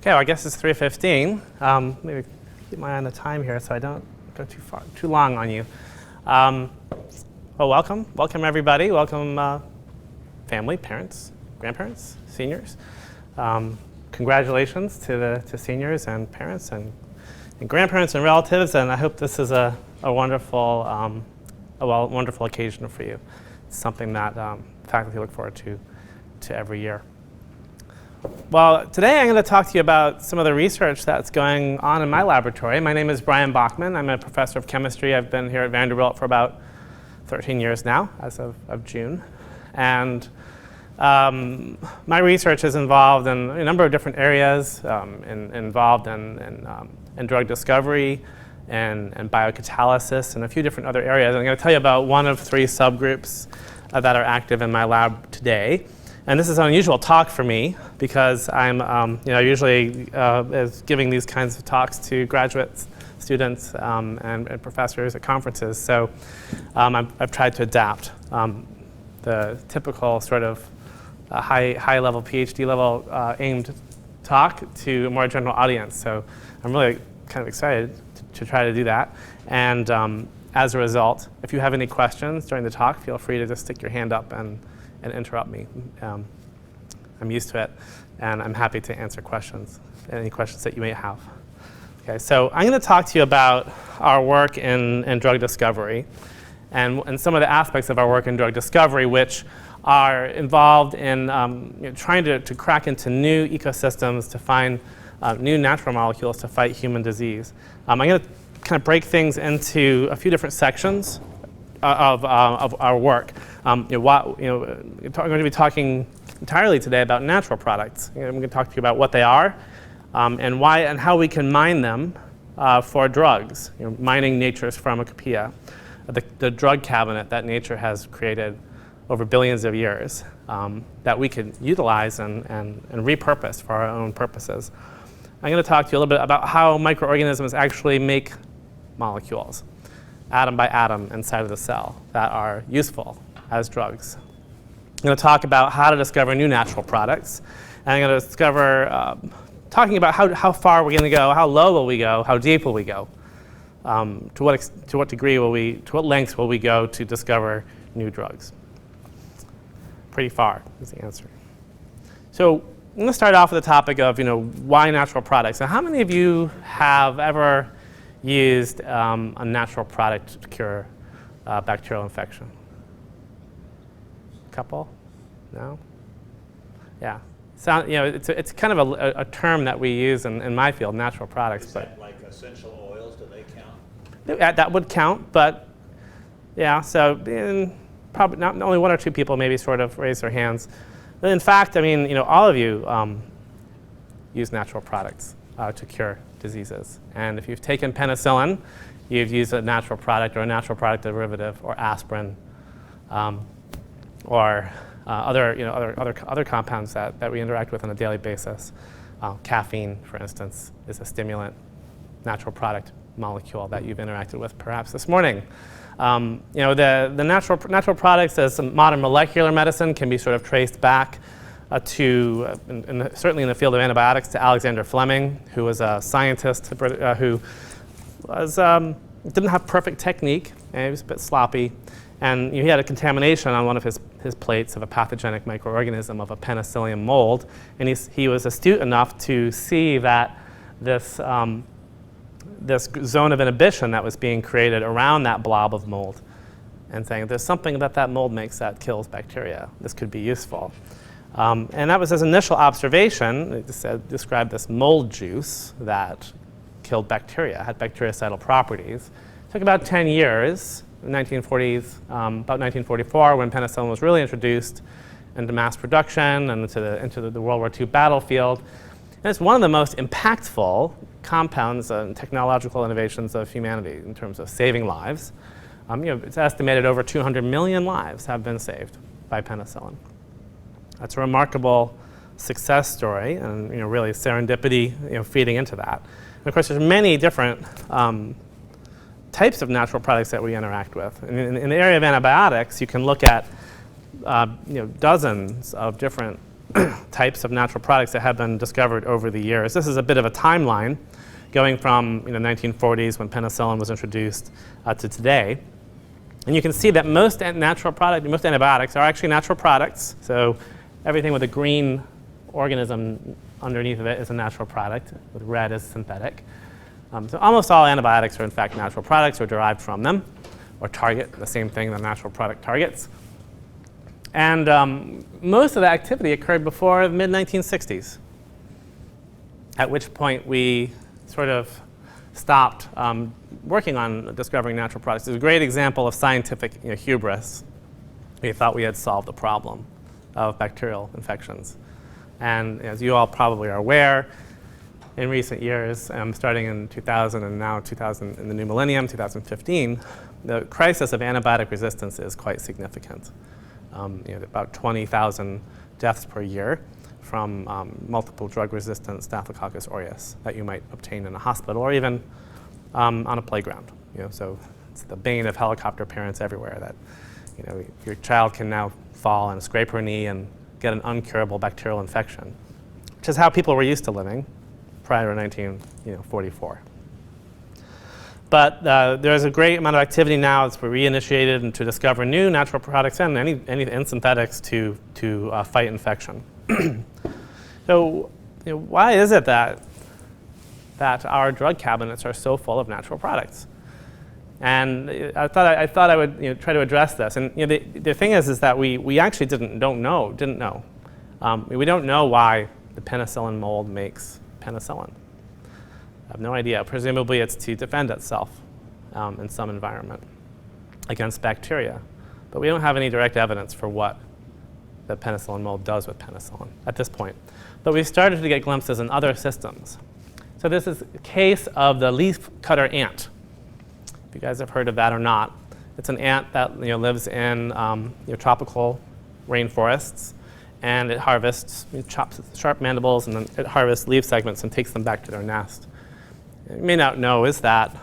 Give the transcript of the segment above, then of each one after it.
Okay, well, I guess it's 3:15. Maybe keep my eye on the time here so I don't go too long on you. Well, welcome everybody. Welcome family, parents, grandparents, seniors. Congratulations to seniors and parents and grandparents and relatives, and I hope this is a wonderful wonderful occasion for you. It's something that faculty look forward to every year. Well, today I'm going to talk to you about some of the research that's going on in my laboratory. My name is Brian Bachmann. I'm a professor of chemistry. I've been here at Vanderbilt for about 13 years now, as of June. And my research is involved in a number of different areas, involved in drug discovery and biocatalysis and a few different other areas. I'm going to tell you about one of three subgroups that are active in my lab today. And this is an unusual talk for me because I'm usually is giving these kinds of talks to graduate students and professors at conferences. So I've tried to adapt the typical sort of high-level, PhD-level aimed talk to a more general audience. So I'm really kind of excited to try to do that. And as a result, if you have any questions during the talk, feel free to just stick your hand up and interrupt me. I'm used to it, and I'm happy to answer questions, any questions that you may have. Okay, so I'm going to talk to you about our work in drug discovery and some of the aspects of our work in drug discovery which are involved in trying to crack into new ecosystems to find new natural molecules to fight human disease. I'm going to kind of break things into a few different sections of our work. I'm going to be talking entirely today about natural products. I'm going to talk to you about what they are and why and how we can mine them for drugs. Mining nature's pharmacopoeia, the drug cabinet that nature has created over billions of years that we can utilize and repurpose for our own purposes. I'm going to talk to you a little bit about how microorganisms actually make molecules, atom by atom inside of the cell, that are useful as drugs. I'm going to talk about how to discover new natural products. And I'm going to discover, talking about how far we're going to go, how low will we go, how deep will we go, to what degree will we, to what lengths will we go to discover new drugs. Pretty far is the answer. So I'm going to start off with the topic of why natural products. Now, how many of you have ever used a natural product to cure bacterial infection? Couple? No? Yeah. So, it's kind of a term that we use in my field, natural products. Is that like essential oils? Do they count? That would count, but yeah. So probably not only one or two people maybe sort of raise their hands. But in fact, all of you use natural products to cure diseases. And if you've taken penicillin, you've used a natural product or a natural product derivative, or aspirin, or other compounds that we interact with on a daily basis. Caffeine, for instance, is a stimulant, natural product molecule that you've interacted with perhaps this morning. The natural products as modern molecular medicine can be sort of traced back to, certainly in the field of antibiotics, to Alexander Fleming, who was a scientist who was, didn't have perfect technique, and he was a bit sloppy. And he had a contamination on one of his plates of a pathogenic microorganism of a penicillium mold. And he was astute enough to see that this zone of inhibition that was being created around that blob of mold, and saying there's something that mold makes that kills bacteria. This could be useful. And that was his initial observation. He described this mold juice that killed bacteria, had bactericidal properties. It took about 10 years. 1940s, about 1944, when penicillin was really introduced into mass production and into the World War II battlefield. And it's one of the most impactful compounds and technological innovations of humanity in terms of saving lives. It's estimated over 200 million lives have been saved by penicillin. That's a remarkable success story, and really serendipity feeding into that. And of course, there's many different types of natural products that we interact with. In the area of antibiotics, you can look at dozens of different types of natural products that have been discovered over the years. This is a bit of a timeline going from 1940s when penicillin was introduced to today. And you can see that most antibiotics are actually natural products. So everything with a green organism underneath of it is a natural product, with red is synthetic. So almost all antibiotics are in fact natural products or derived from them, or target the same thing the natural product targets. And most of the activity occurred before the mid-1960s, at which point we sort of stopped working on discovering natural products. It's a great example of scientific hubris. We thought we had solved the problem of bacterial infections. And as you all probably are aware, in recent years, starting in 2000 and now 2000 in the new millennium, 2015, the crisis of antibiotic resistance is quite significant. About 20,000 deaths per year from multiple drug-resistant Staphylococcus aureus that you might obtain in a hospital or even on a playground. So it's the bane of helicopter parents everywhere that your child can now fall and scrape her knee and get an uncurable bacterial infection, which is how people were used to living prior to 1944. But there's a great amount of activity now that's reinitiated and to discover new natural products and any synthetics to fight infection. So why is it that our drug cabinets are so full of natural products? And I thought I would try to address this. And the thing is that we actually didn't know. We don't know why the penicillin mold makes penicillin. I have no idea. Presumably it's to defend itself in some environment against bacteria. But we don't have any direct evidence for what the penicillin mold does with penicillin at this point. But we've started to get glimpses in other systems. So this is a case of the leaf cutter ant. If you guys have heard of that or not, it's an ant that lives in tropical rainforests, and it harvests, chops sharp mandibles, and then it harvests leaf segments and takes them back to their nest. You may not know is that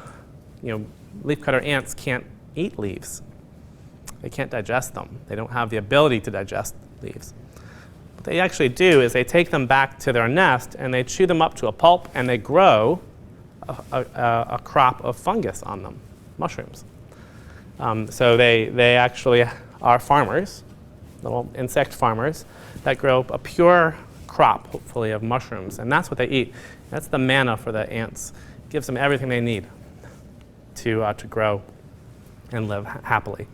leafcutter ants can't eat leaves. They can't digest them. They don't have the ability to digest leaves. What they actually do is they take them back to their nest and they chew them up to a pulp and they grow a crop of fungus on them, mushrooms. So they actually are farmers, little insect farmers, that grow a pure crop, hopefully, of mushrooms. And that's what they eat. That's the manna for the ants. It gives them everything they need to grow and live happily.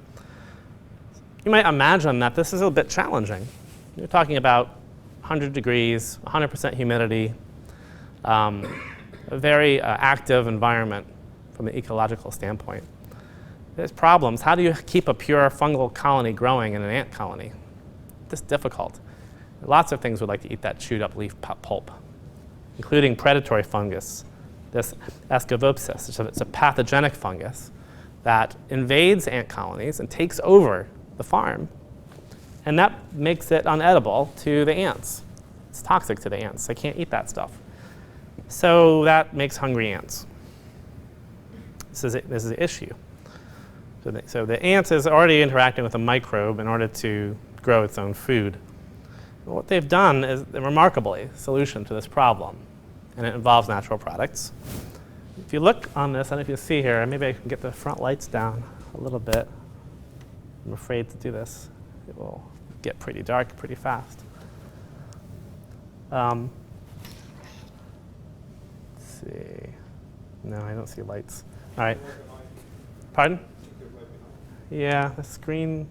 You might imagine that this is a bit challenging. You're talking about 100 degrees, 100% humidity, a very active environment from the ecological standpoint. There's problems. How do you keep a pure fungal colony growing in an ant colony? It's difficult. Lots of things would like to eat that chewed up leaf pulp, including predatory fungus, this Ascovopsis. It's a pathogenic fungus that invades ant colonies and takes over the farm. And that makes it unedible to the ants. It's toxic to the ants. They can't eat that stuff. So that makes hungry ants. This is the issue. So the ant is already interacting with a microbe in order to grow its own food. What they've done is a remarkably solution to this problem, and it involves natural products. If you look on this, I don't know if you see here, maybe I can get the front lights down a little bit. I'm afraid to do this. It will get pretty dark pretty fast. Let's see. No, I don't see lights. All right. Pardon? Yeah, the screen,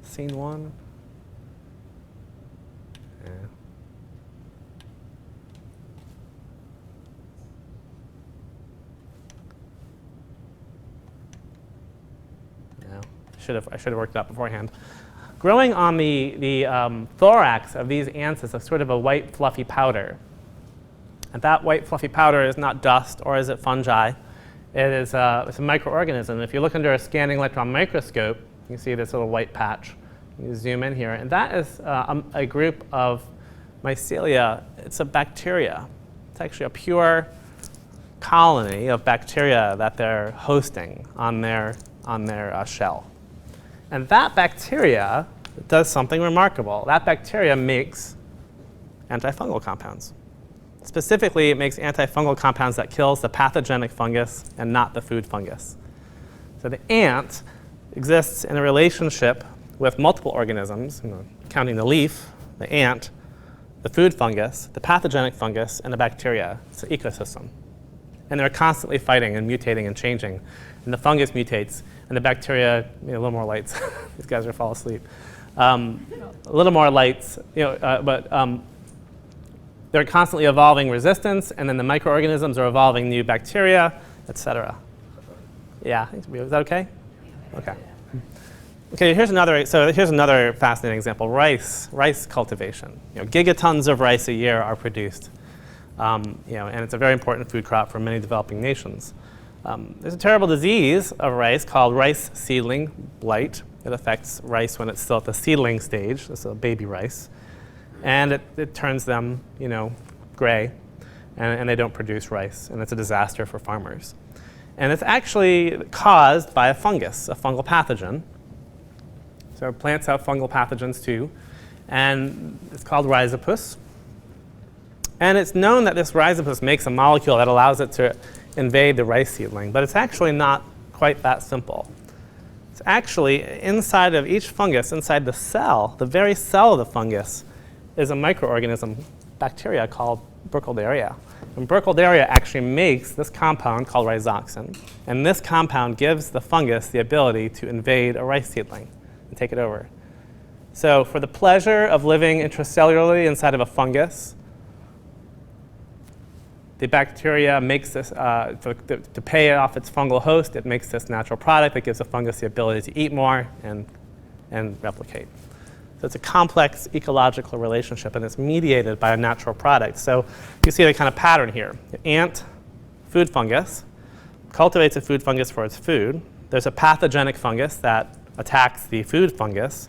scene one. Yeah. No, I should have worked it out beforehand. Growing on the thorax of these ants is a sort of a white fluffy powder. And that white fluffy powder is not dust or is it fungi. It's a microorganism. If you look under a scanning electron microscope, you see this little white patch. You zoom in here, and that is a group of mycelia. It's a bacteria. It's actually a pure colony of bacteria that they're hosting on their shell. And that bacteria does something remarkable. That bacteria makes antifungal compounds. Specifically, it makes antifungal compounds that kills the pathogenic fungus and not the food fungus. So the ant exists in a relationship with multiple organisms, counting the leaf, the ant, the food fungus, the pathogenic fungus, and the bacteria. It's an ecosystem. And they're constantly fighting and mutating and changing. And the fungus mutates, and the bacteria, a little more lights. These guys are fall asleep. A little more lights, but they're constantly evolving resistance, and then the microorganisms are evolving new bacteria, et cetera. Yeah, is that okay? Okay. Okay, here's another fascinating example, rice cultivation. Gigatons of rice a year are produced. And it's a very important food crop for many developing nations. There's a terrible disease of rice called rice seedling blight. It affects rice when it's still at the seedling stage. This is a baby rice. And it turns them, gray, and they don't produce rice. And it's a disaster for farmers. And it's actually caused by a fungus, a fungal pathogen. So plants have fungal pathogens too. And it's called rhizopus. And it's known that this rhizopus makes a molecule that allows it to invade the rice seedling. But it's actually not quite that simple. It's actually inside of each fungus, inside the cell, the very cell of the fungus, is a microorganism, bacteria called Burkholderia. And Burkholderia actually makes this compound called rhizoxin. And this compound gives the fungus the ability to invade a rice seedling and take it over. So for the pleasure of living intracellularly inside of a fungus, the bacteria makes this, to pay off its fungal host, it makes this natural product that gives the fungus the ability to eat more and replicate. So it's a complex ecological relationship, and it's mediated by a natural product. So you see the kind of pattern here. The ant, food fungus, cultivates a food fungus for its food. There's a pathogenic fungus that attacks the food fungus.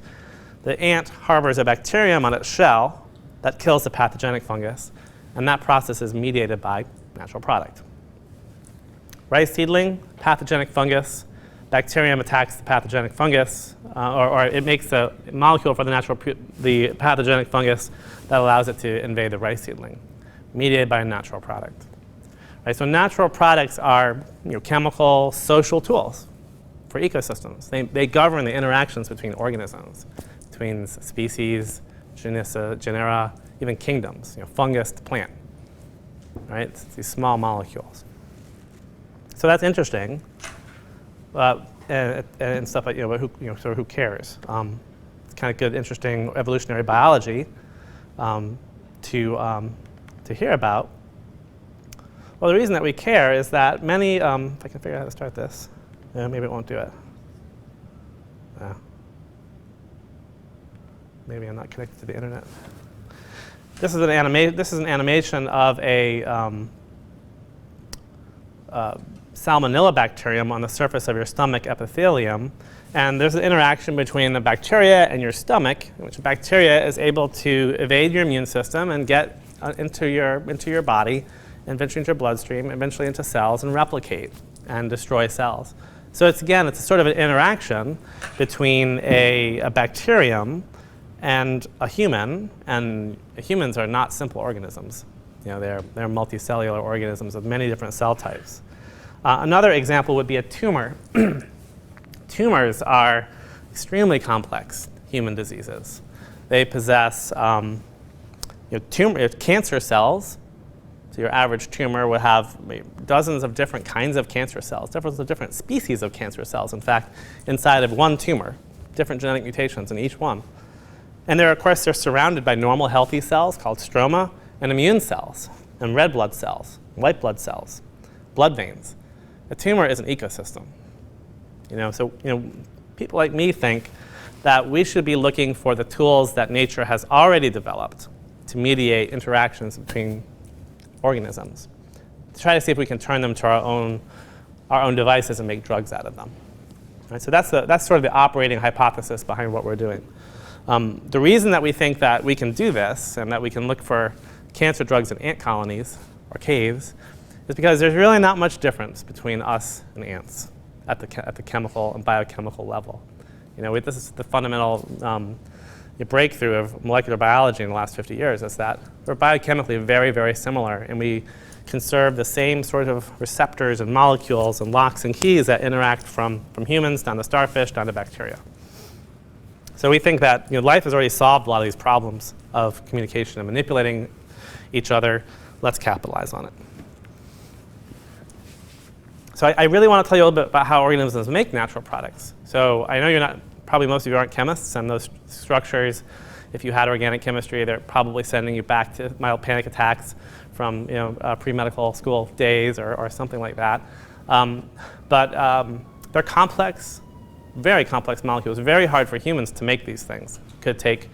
The ant harbors a bacterium on its shell that kills the pathogenic fungus, and that process is mediated by natural product. Rice seedling, pathogenic fungus, bacterium attacks the pathogenic fungus, or it makes a molecule for the pathogenic fungus that allows it to invade the rice seedling, mediated by a natural product. Right, so natural products are chemical, social tools for ecosystems. They govern the interactions between organisms, between species, genera, even kingdoms, fungus to plant. Right, it's these small molecules. So that's interesting. And stuff like, but who cares? It's kind of good, interesting evolutionary biology to hear about. Well, the reason that we care is that many, if I can figure out how to start this, maybe it won't do it. Maybe I'm not connected to the internet. This is an animation of a Salmonella bacterium on the surface of your stomach epithelium. And there's an interaction between the bacteria and your stomach, in which bacteria is able to evade your immune system and get into your body, and eventually into your bloodstream, eventually into cells, and replicate and destroy cells. So it's a sort of an interaction between a bacterium and a human, and humans are not simple organisms. They're multicellular organisms with many different cell types. Another example would be a tumor. Tumors are extremely complex human diseases. They possess cancer cells. So your average tumor would have dozens of different kinds of cancer cells, dozens of different species of cancer cells, in fact, inside of one tumor, different genetic mutations in each one. And of course, they're surrounded by normal healthy cells called stroma, and immune cells, and red blood cells, white blood cells, blood veins. A tumor is an ecosystem. So people like me think that we should be looking for the tools that nature has already developed to mediate interactions between organisms, to try to see if we can turn them to our own devices and make drugs out of them. Right, so that's sort of the operating hypothesis behind what we're doing. The reason that we think that we can do this and that we can look for cancer drugs in ant colonies or caves is because there's really not much difference between us and ants at the chemical and biochemical level. This is the fundamental breakthrough of molecular biology in the last 50 years is that we're biochemically very, very similar, and we conserve the same sort of receptors and molecules and locks and keys that interact from humans down to starfish down to bacteria. So we think that life has already solved a lot of these problems of communication and manipulating each other. Let's capitalize on it. So I really want to tell you a little bit about how organisms make natural products. So I know probably most of you aren't chemists, and those structures, if you had organic chemistry, they're probably sending you back to mild panic attacks from pre-medical school days or something like that. But they're complex, very complex molecules. Very hard for humans to make these things. It could take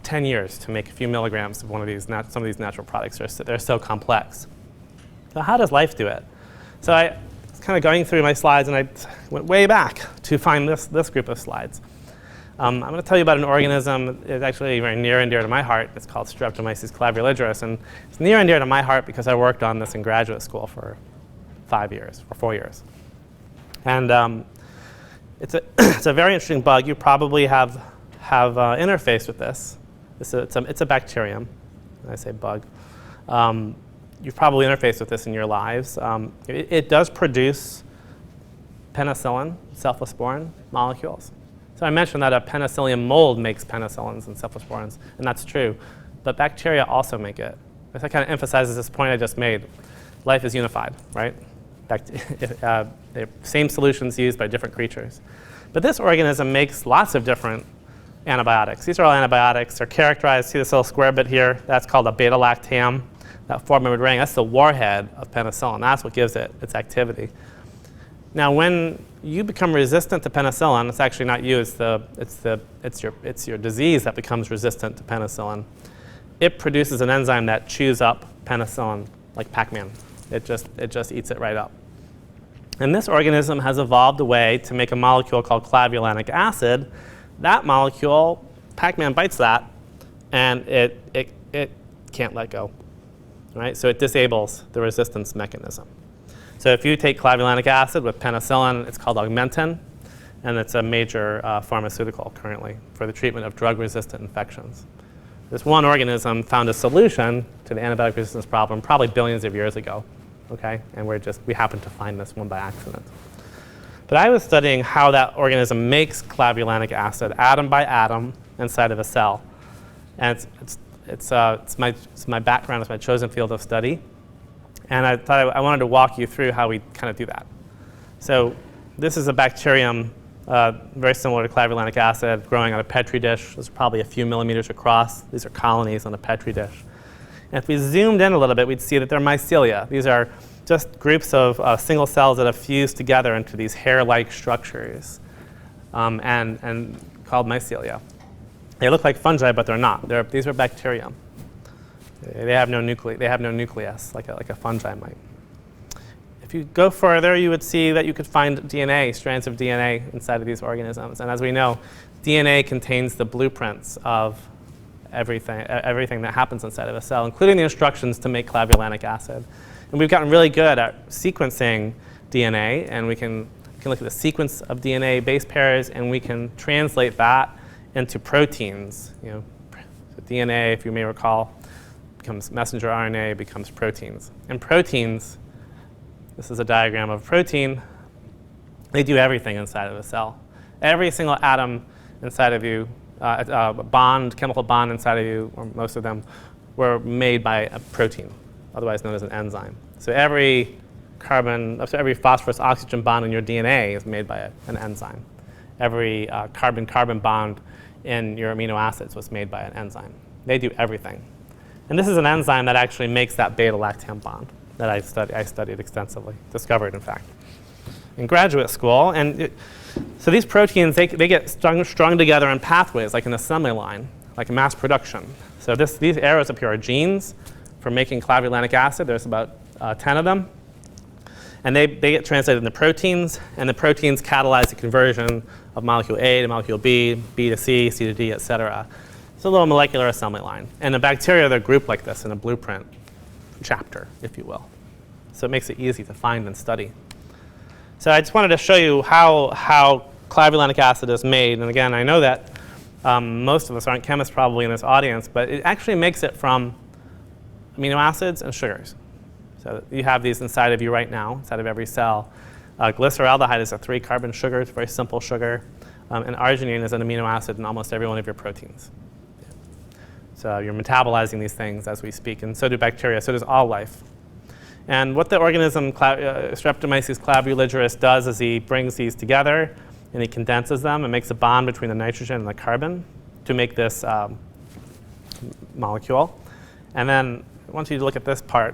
10 years to make a few milligrams of some of these natural products. They're so complex. So how does life do it? So I was kind of going through my slides, and I went way back to find this group of slides. I'm going to tell you about an organism that's actually very near and dear to my heart. It's called Streptomyces clavulaligera, and it's near and dear to my heart because I worked on this in graduate school for 4 years. And it's a very interesting bug. You probably have interfaced with this. It's a bacterium. When I say bug. You've probably interfaced with this in your lives. It does produce penicillin, cephalosporin molecules. So I mentioned that a penicillium mold makes penicillins and cephalosporins, and that's true. But bacteria also make it. This kind of emphasizes this point I just made. Life is unified, right? Same solutions used by different creatures. But this organism makes lots of different antibiotics. These are all antibiotics. They're characterized. See this little square bit here? That's called a beta-lactam. That four-membered ring, that's the warhead of penicillin. That's what gives it its activity. Now, when you become resistant to penicillin, it's actually not you. It's your disease that becomes resistant to penicillin. It produces an enzyme that chews up penicillin like Pac-Man. It just eats it right up. And this organism has evolved a way to make a molecule called clavulanic acid. That molecule, Pac-Man bites that, and it can't let go. Right? So it disables the resistance mechanism. So if you take clavulanic acid with penicillin, it's called Augmentin, and it's a major pharmaceutical currently for the treatment of drug-resistant infections. This one organism found a solution to the antibiotic resistance problem probably billions of years ago, okay? And we happened to find this one by accident. But I was studying how that organism makes clavulanic acid atom by atom inside of a cell. And it's my background, it's my chosen field of study. And I thought I wanted to walk you through how we kind of do that. So this is a bacterium very similar to clavulanic acid growing on a Petri dish. It's probably a few millimeters across. These are colonies on a Petri dish. And if we zoomed in a little bit, we'd see that they're mycelia. These are just groups of single cells that have fused together into these hair-like structures and called mycelia. They look like fungi, but they're not. These are bacterium. They have no nucleus like a fungi might. If you go further, you would see that you could find DNA, strands of DNA inside of these organisms. And as we know, DNA contains the blueprints of everything that happens inside of a cell, including the instructions to make clavulanic acid. And we've gotten really good at sequencing DNA, and we can look at the sequence of DNA base pairs, and we can translate that into proteins. So DNA, if you may recall, becomes messenger RNA, becomes proteins. And proteins, this is a diagram of protein, they do everything inside of a cell. Every single atom inside of you, chemical bond inside of you, or most of them, were made by a protein, otherwise known as an enzyme. So every phosphorus oxygen bond in your DNA is made by an enzyme. Every carbon-carbon bond in your amino acids was made by an enzyme. They do everything. And this is an enzyme that actually makes that beta-lactam bond that I studied extensively, discovered, in fact, in graduate school. And so these proteins, they get strung together in pathways, like an assembly line, like mass production. So these arrows up here are genes for making clavulanic acid. There's about 10 of them. And they get translated into proteins, and the proteins catalyze the conversion of molecule A to molecule B, B to C, C to D, et cetera. It's a little molecular assembly line. And the bacteria, they're grouped like this in a blueprint chapter, if you will. So it makes it easy to find and study. So I just wanted to show you how clavulanic acid is made. And again, I know that Most of us aren't chemists probably in this audience, but it actually makes it from amino acids and sugars. So you have these inside of you right now, inside of every cell. Glyceraldehyde is a 3-carbon sugar. It's a very simple sugar. And arginine is an amino acid in almost every one of your proteins. So you're metabolizing these things as we speak, and so do bacteria. So does all life. And what the organism Streptomyces claviligeraris does is he brings these together, and he condenses them and makes a bond between the nitrogen and the carbon to make this molecule. And then I want you to look at this part.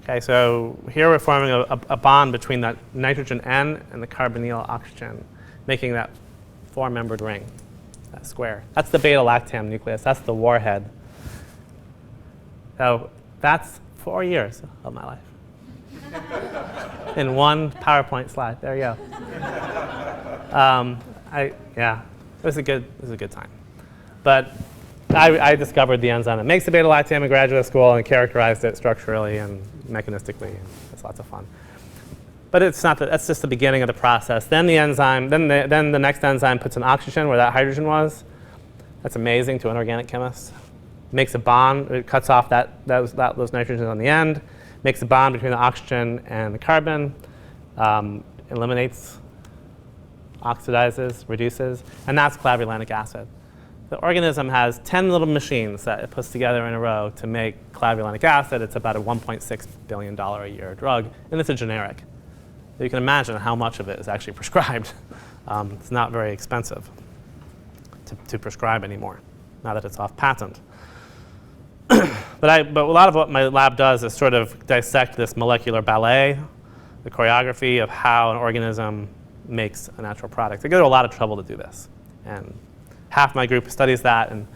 Okay, so here we're forming a bond between that nitrogen N and the carbonyl oxygen, making that 4-membered ring, that square. That's the beta-lactam nucleus. That's the warhead. So that's 4 years of my life in one PowerPoint slide. There you go. Yeah, it was a good time. But I discovered the enzyme that makes the beta-lactam in graduate school and characterized it structurally and mechanistically. It's lots of fun. But it's not that's just the beginning of the process. Then the enzyme, then the next enzyme puts an oxygen where that hydrogen was. That's amazing to an organic chemist. Makes a bond. It cuts off those nitrogens on the end. Makes a bond between the oxygen and the carbon. Eliminates, oxidizes, reduces, and that's clavulanic acid. The organism has 10 little machines that it puts together in a row to make clavulanic acid. It's about a $1.6 billion a year drug, and it's a generic. So you can imagine how much of it is actually prescribed. It's not very expensive to prescribe anymore, now that it's off patent. But a lot of what my lab does is sort of dissect this molecular ballet, the choreography of how an organism makes a natural product. I go to a lot of trouble to do this. And half my group studies that and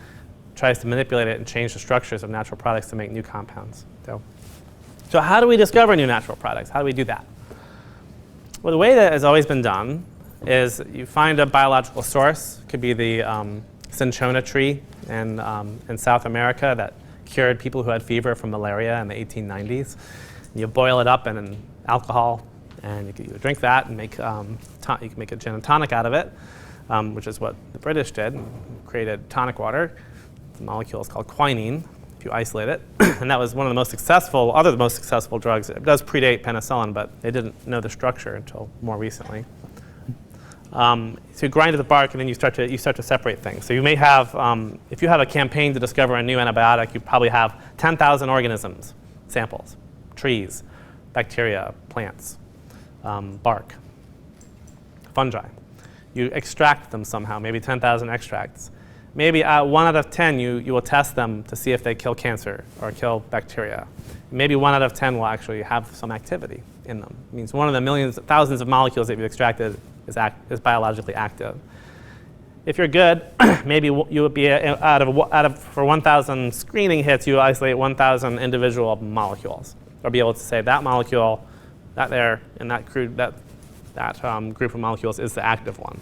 tries to manipulate it and change the structures of natural products to make new compounds. So how do we discover new natural products? How do we do that? Well, the way that has always been done is you find a biological source. It could be the cinchona tree in South America that cured people who had fever from malaria in the 1890s. You boil it up in alcohol, and you can drink that and make you can make a gin and tonic out of it, which is what the British did. Created tonic water. The molecule is called quinine, if you isolate it. And that was one of the most successful drugs. It does predate penicillin, but they didn't know the structure until more recently. So you grind the bark, and then you start to separate things. So you may have, if you have a campaign to discover a new antibiotic, you probably have 10,000 organisms, samples, trees, bacteria, plants, bark, fungi. You extract them somehow, maybe 10,000 extracts. Maybe 1 out of 10 you will test them to see if they kill cancer or kill bacteria. Maybe 1 out of 10 will actually have some activity in them. It means one of the thousands of molecules that you've extracted is biologically active. If you're good, maybe you would be for 1,000 screening hits, you isolate 1,000 individual molecules, or be able to say that molecule, that there, and that group of molecules is the active one.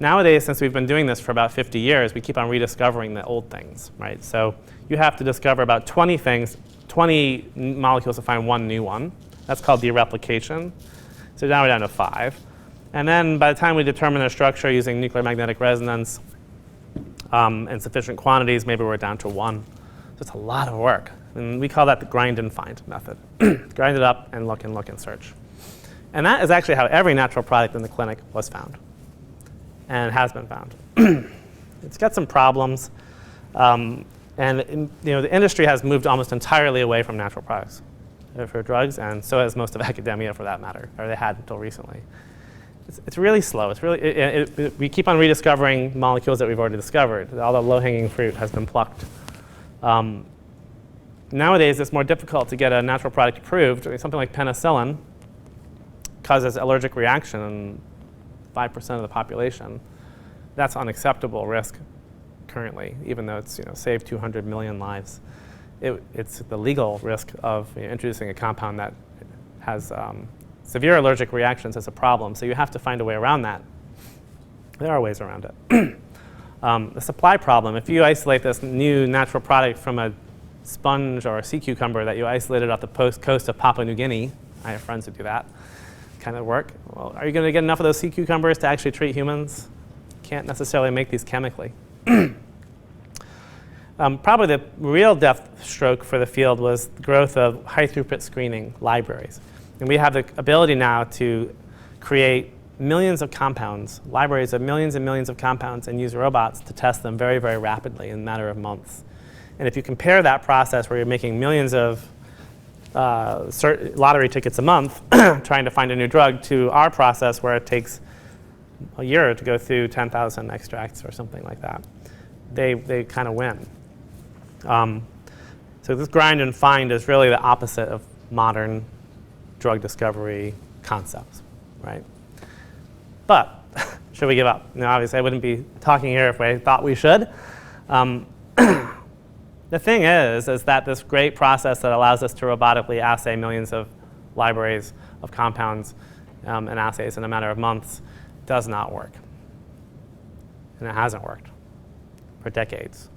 Nowadays, since we've been doing this for about 50 years, we keep on rediscovering the old things, right? So you have to discover about 20 things, 20 molecules to find one new one. That's called dereplication. So now we're down to 5. And then by the time we determine their structure using nuclear magnetic resonance in sufficient quantities, maybe we're down to 1. So it's a lot of work. And we call that the grind and find method. Grind it up and look and search. And that is actually how every natural product in the clinic was found and has been found. It's got some problems. The industry has moved almost entirely away from natural products for drugs, and so has most of academia for that matter, or they had until recently. It's really slow. We keep on rediscovering molecules that we've already discovered. All the low-hanging fruit has been plucked. Nowadays, it's more difficult to get a natural product approved. Something like penicillin causes allergic reaction in 5% of the population. That's unacceptable risk currently, even though it's saved 200 million lives. It's the legal risk of introducing a compound that has severe allergic reactions as a problem. So you have to find a way around that. There are ways around it. The supply problem, if you isolate this new natural product from a sponge or a sea cucumber that you isolated off the coast of Papua New Guinea, I have friends who do that kind of work. Well, are you going to get enough of those sea cucumbers to actually treat humans? can't necessarily make these chemically. Probably the real death stroke for the field was the growth of high-throughput screening libraries. And we have the ability now to create millions of compounds, libraries of millions and millions of compounds, and use robots to test them very, very rapidly in a matter of months. And if you compare that process where you're making millions of lottery tickets a month trying to find a new drug to our process where it takes a year to go through 10,000 extracts or something like that, they kind of win. So this grind and find is really the opposite of modern drug discovery concepts, right? But should we give up? Obviously, I wouldn't be talking here if I thought we should. The thing is that this great process that allows us to robotically assay millions of libraries of compounds and assays in a matter of months does not work. And it hasn't worked for decades.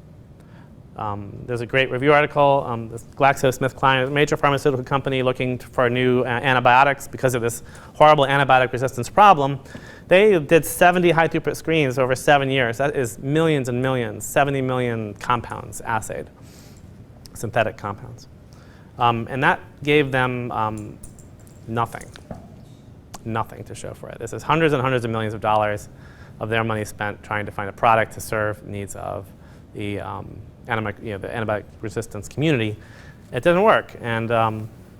There's a great review article. This GlaxoSmithKline, a major pharmaceutical company looking for new antibiotics because of this horrible antibiotic resistance problem. They did 70 high-throughput screens over 7 years. That is millions and millions, 70 million compounds assayed, synthetic compounds. And that gave them nothing to show for it. This is hundreds and hundreds of millions of dollars of their money spent trying to find a product to serve needs of the the antibiotic resistance community. It didn't work, and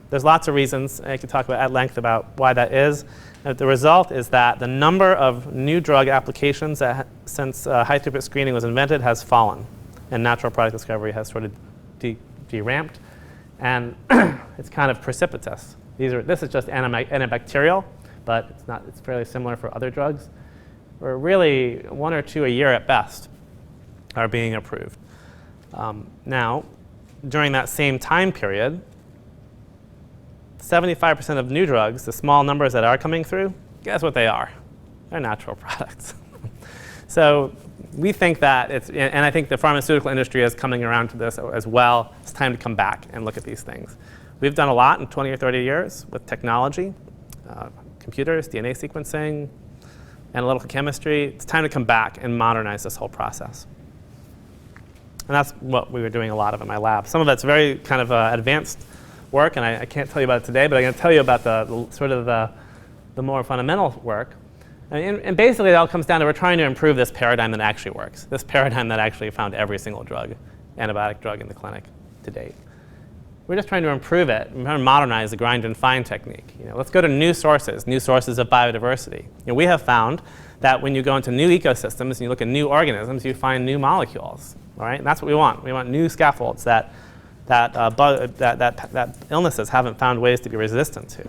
there's lots of reasons. I could talk about at length about why that is. The result is that the number of new drug applications that since high-throughput screening was invented has fallen, and natural product discovery has sort of deramped, and it's kind of precipitous. This is just antibacterial, but it's not. It's fairly similar for other drugs. Or really 1 or 2 a year at best are being approved. Now, during that same time period, 75% of new drugs, the small numbers that are coming through, guess what they are? They're natural products. So we think that and I think the pharmaceutical industry is coming around to this as well. It's time to come back and look at these things. We've done a lot in 20 or 30 years with technology, computers, DNA sequencing, analytical chemistry. It's time to come back and modernize this whole process. And that's what we were doing a lot of in my lab. Some of it's very kind of advanced work, and I can't tell you about it today, but I'm going to tell you about the more fundamental work. And basically, it all comes down to we're trying to improve this paradigm that actually works, this paradigm that actually found every single antibiotic drug in the clinic to date. We're just trying to improve it. We're trying to modernize the grind and find technique. Let's go to new sources of biodiversity. We have found that when you go into new ecosystems and you look at new organisms, you find new molecules. All right? And that's what we want. We want new scaffolds that illnesses haven't found ways to be resistant to.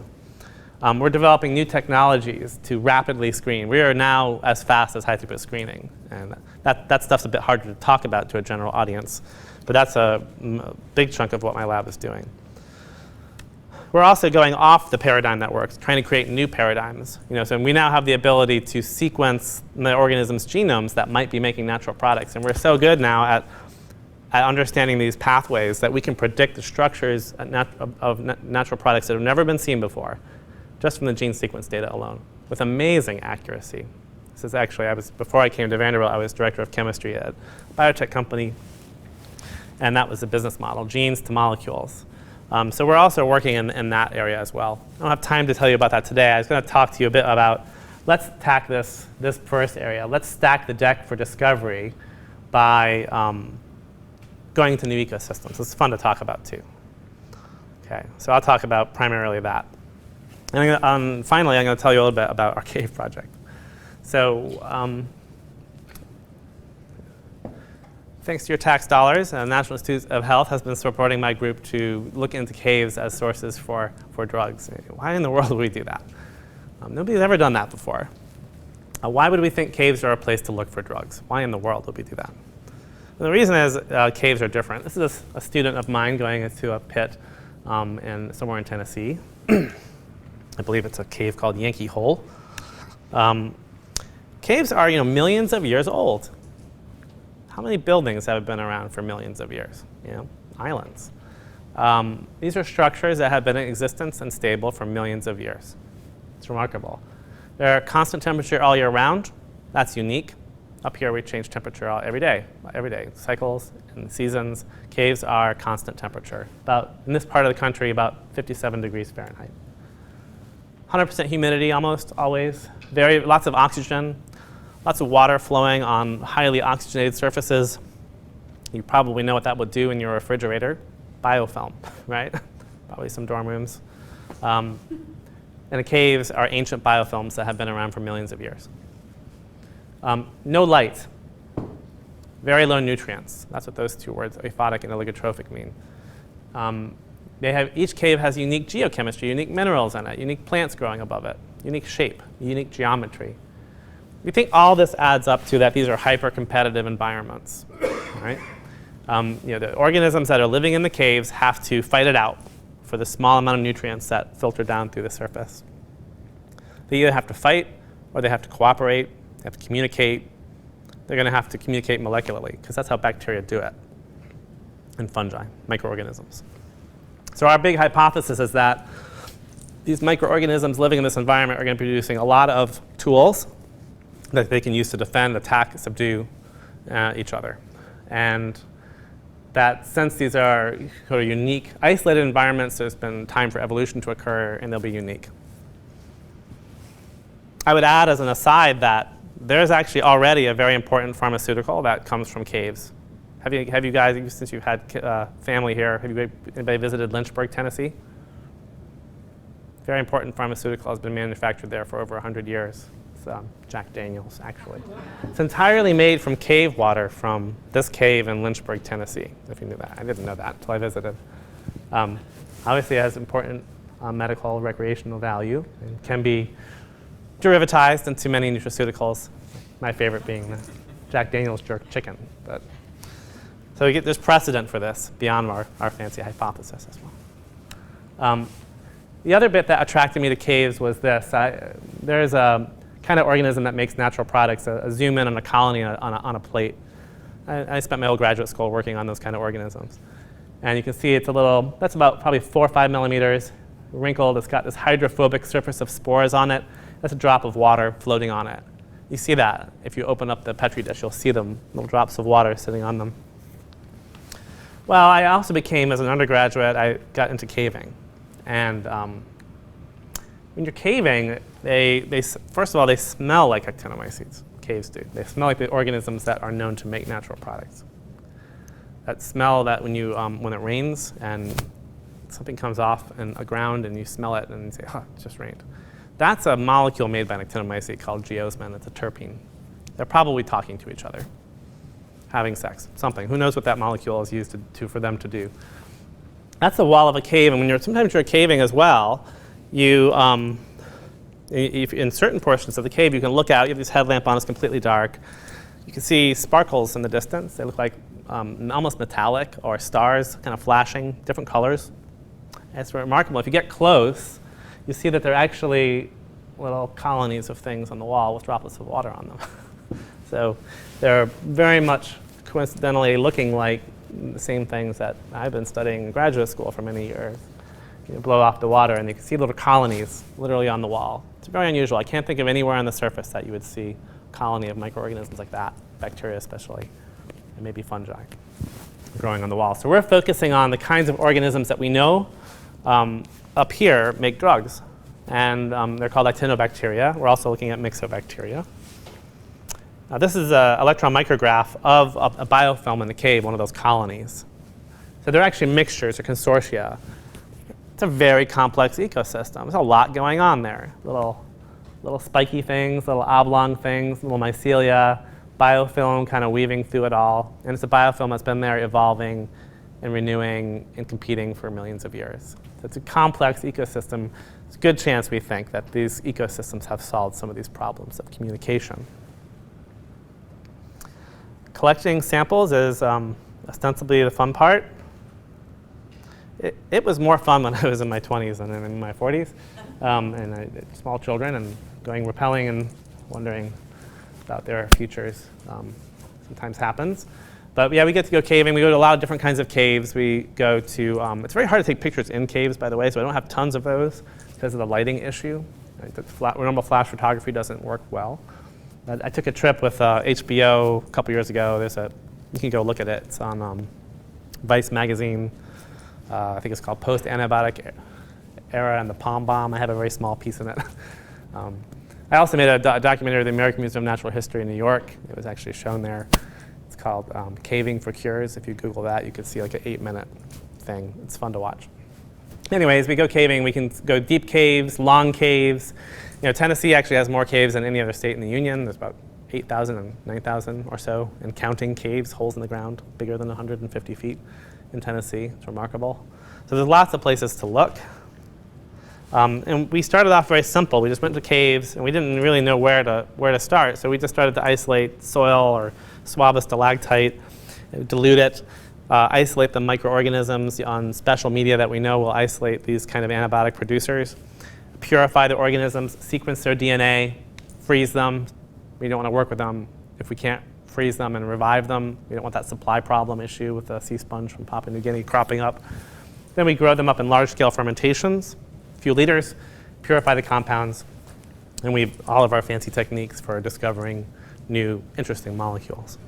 We're developing new technologies to rapidly screen. We are now as fast as high-throughput screening. And that stuff's a bit harder to talk about to a general audience. But that's a big chunk of what my lab is doing. We're also going off the paradigm that works, trying to create new paradigms. So we now have the ability to sequence the organism's genomes that might be making natural products. And we're so good now at understanding these pathways that we can predict the structures of natural products that have never been seen before, just from the gene sequence data alone, with amazing accuracy. This is actually, before I came to Vanderbilt, I was director of chemistry at a biotech company, and that was the business model, genes to molecules. So we're also working in that area as well. I don't have time to tell you about that today. I was going to talk to you a bit about, let's attack this first area. Let's stack the deck for discovery by going into new ecosystems. It's fun to talk about too. Okay, so I'll talk about primarily that. And finally, I'm going to tell you a little bit about our CAVE project. So thanks to your tax dollars, the National Institute of Health has been supporting my group to look into caves as sources for drugs. Why in the world would we do that? Nobody's ever done that before. Why would we think caves are a place to look for drugs? Why in the world would we do that? And the reason is caves are different. This is a student of mine going into a pit somewhere in Tennessee. I believe it's a cave called Yankee Hole. Caves are millions of years old. How many buildings have been around for millions of years? Islands. These are structures that have been in existence and stable for millions of years. It's remarkable. They're constant temperature all year round. That's unique. Up here, we change temperature every day. Cycles and seasons. Caves are constant temperature. In this part of the country, about 57 degrees Fahrenheit. 100% humidity almost always. Lots of oxygen. Lots of water flowing on highly oxygenated surfaces. You probably know what that would do in your refrigerator. Biofilm, right? Probably some dorm rooms. And the caves are ancient biofilms that have been around for millions of years. No light. Very low nutrients. That's what those two words, aphotic and oligotrophic, mean. Each cave has unique geochemistry, unique minerals in it, unique plants growing above it, unique shape, unique geometry. We think all this adds up to that these are hyper-competitive environments. Right? The organisms that are living in the caves have to fight it out for the small amount of nutrients that filter down through the surface. They either have to fight or they have to cooperate, they have to communicate. They're going to have to communicate molecularly because that's how bacteria do it, and fungi, microorganisms. So our big hypothesis is that these microorganisms living in this environment are going to be producing a lot of tools that they can use to defend, attack, subdue each other. And that since these are sort of unique, isolated environments, there's been time for evolution to occur, and they'll be unique. I would add as an aside that there's actually already a very important pharmaceutical that comes from caves. Have you guys, since you've had family here, anybody visited Lynchburg, Tennessee? Very important pharmaceutical has been manufactured there for over 100 years. It's Jack Daniels, actually. It's entirely made from cave water from this cave in Lynchburg, Tennessee, if you knew that. I didn't know that until I visited. Obviously, it has important medical, recreational value and can be derivatized into many nutraceuticals, my favorite being the Jack Daniels jerk chicken. So there's precedent for this beyond our fancy hypothesis as well. The other bit that attracted me to caves was this. There's a kind of organism that makes natural products, a zoom in on a colony on a plate. I spent my whole graduate school working on those kind of organisms. And you can see it's that's about probably 4 or 5 millimeters, wrinkled. It's got this hydrophobic surface of spores on it. That's a drop of water floating on it. You see that. If you open up the Petri dish, you'll see them, little drops of water sitting on them. Well, I also became, as an undergraduate, I got into caving. And when you're caving, first of all, they smell like actinomycetes. Caves do. They smell like the organisms that are known to make natural products. That smell that when it rains and something comes off in the ground and you smell it and you say, oh, it just rained. That's a molecule made by an actinomycete called geosmin. It's a terpene. They're probably talking to each other, having sex, something. Who knows what that molecule is used for them to do. That's the wall of a cave, and sometimes you're caving as well, in certain portions of the cave, you can look out. You have this headlamp on, it's completely dark. You can see sparkles in the distance. They look like almost metallic, or stars kind of flashing, different colors. And it's remarkable. If you get close, you see that they're actually little colonies of things on the wall with droplets of water on them. So they're very much coincidentally looking like the same things that I've been studying in graduate school for many years. You blow off the water and you can see little colonies literally on the wall. It's very unusual. I can't think of anywhere on the surface that you would see a colony of microorganisms like that, bacteria especially, and maybe fungi growing on the wall. So we're focusing on the kinds of organisms that we know up here make drugs. And they're called actinobacteria. We're also looking at myxobacteria. This is an electron micrograph of a biofilm in the cave, one of those colonies. So they're actually mixtures or consortia. It's a very complex ecosystem. There's a lot going on there. Little spiky things, little oblong things, little mycelia, biofilm kind of weaving through it all. And it's a biofilm that's been there evolving and renewing and competing for millions of years. So it's a complex ecosystem. It's a good chance, we think, that these ecosystems have solved some of these problems of communication. Collecting samples is ostensibly the fun part. It was more fun when I was in my 20s than in my 40s. And small children and going rappelling and wondering about their futures sometimes happens. But yeah, we get to go caving. We go to a lot of different kinds of caves. We go to, it's very hard to take pictures in caves, by the way, so I don't have tons of those because of the lighting issue. Right? Normal flash photography doesn't work well. I took a trip with HBO a couple years ago. You can go look at it. It's on Vice magazine. I think it's called Post-Antibiotic Era and the Palm Bomb. I have a very small piece in it. I also made a documentary at the American Museum of Natural History in New York. It was actually shown there. It's called Caving for Cures. If you Google that, you can see like an 8-minute thing. It's fun to watch. Anyways, we go caving. We can go deep caves, long caves. Tennessee actually has more caves than any other state in the union. There's about 8,000 and 9,000 or so, and counting caves, holes in the ground, bigger than 150 feet in Tennessee. It's remarkable. So there's lots of places to look. And we started off very simple. We just went to caves, and we didn't really know where to start. So we just started to isolate soil or swab a stalactite, dilute it, isolate the microorganisms on special media that we know will isolate these kind of antibiotic producers, purify the organisms, sequence their DNA, freeze them. We don't want to work with them if we can't freeze them and revive them. We don't want that supply problem issue with the sea sponge from Papua New Guinea cropping up. Then we grow them up in large-scale fermentations, a few liters, purify the compounds, and we have all of our fancy techniques for discovering new, interesting molecules.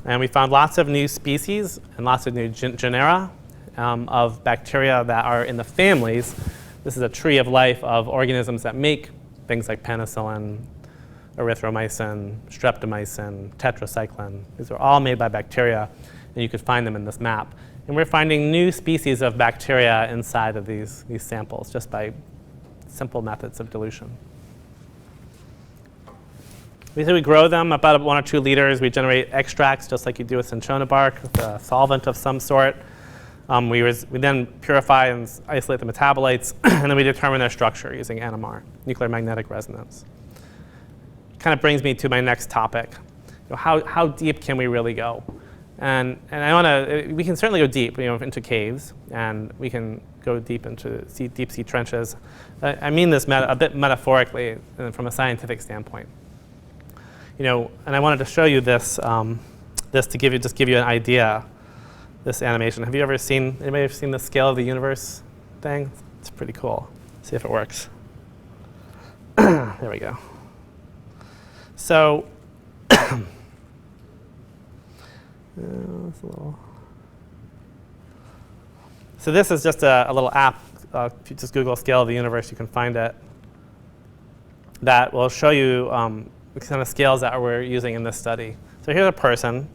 And we found lots of new species and lots of new genera of bacteria that are in the families. This is a tree of life of organisms that make things like penicillin, erythromycin, streptomycin, tetracycline. These are all made by bacteria, and you could find them in this map. And we're finding new species of bacteria inside of these samples just by simple methods of dilution. We grow them about 1 or 2 liters. We generate extracts just like you do with cinchona bark, with a solvent of some sort. We then purify and isolate the metabolites, and then we determine their structure using NMR, nuclear magnetic resonance. Kind of brings me to my next topic. How deep can we really go? And we can certainly go deep, into caves, and we can go deep into deep sea trenches. I mean this a bit metaphorically from a scientific standpoint. And I wanted to show you this, to give you an idea. This animation. Have you ever seen? Anybody ever seen the scale of the universe thing? It's pretty cool. See if it works. There we go. So, so this is just a little app. If you just Google scale of the universe, you can find it. That will show you the kind of scales that we're using in this study. So here's a person,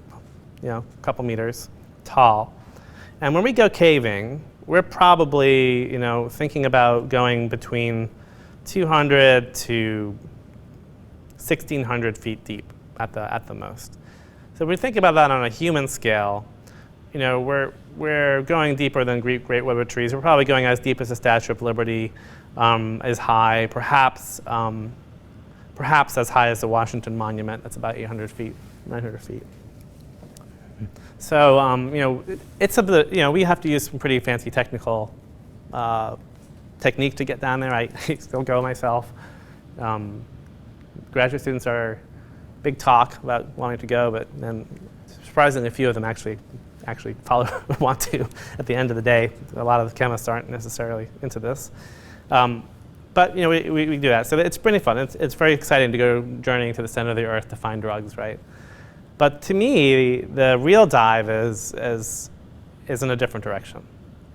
a couple meters tall. And when we go caving, we're probably, thinking about going between 200 to 1,600 feet deep at the most. So if we think about that on a human scale, we're going deeper than great redwood trees. We're probably going as deep as the Statue of Liberty is high, perhaps as high as the Washington Monument. That's about 800 feet, 900 feet. So it's we have to use some pretty fancy technical technique to get down there. I still go myself. Graduate students are big talk about wanting to go, but then surprisingly a few of them actually want to at the end of the day. A lot of the chemists aren't necessarily into this. But we do that. So it's pretty fun. It's very exciting to go journeying to the center of the earth to find drugs, right? But to me, the real dive is in a different direction.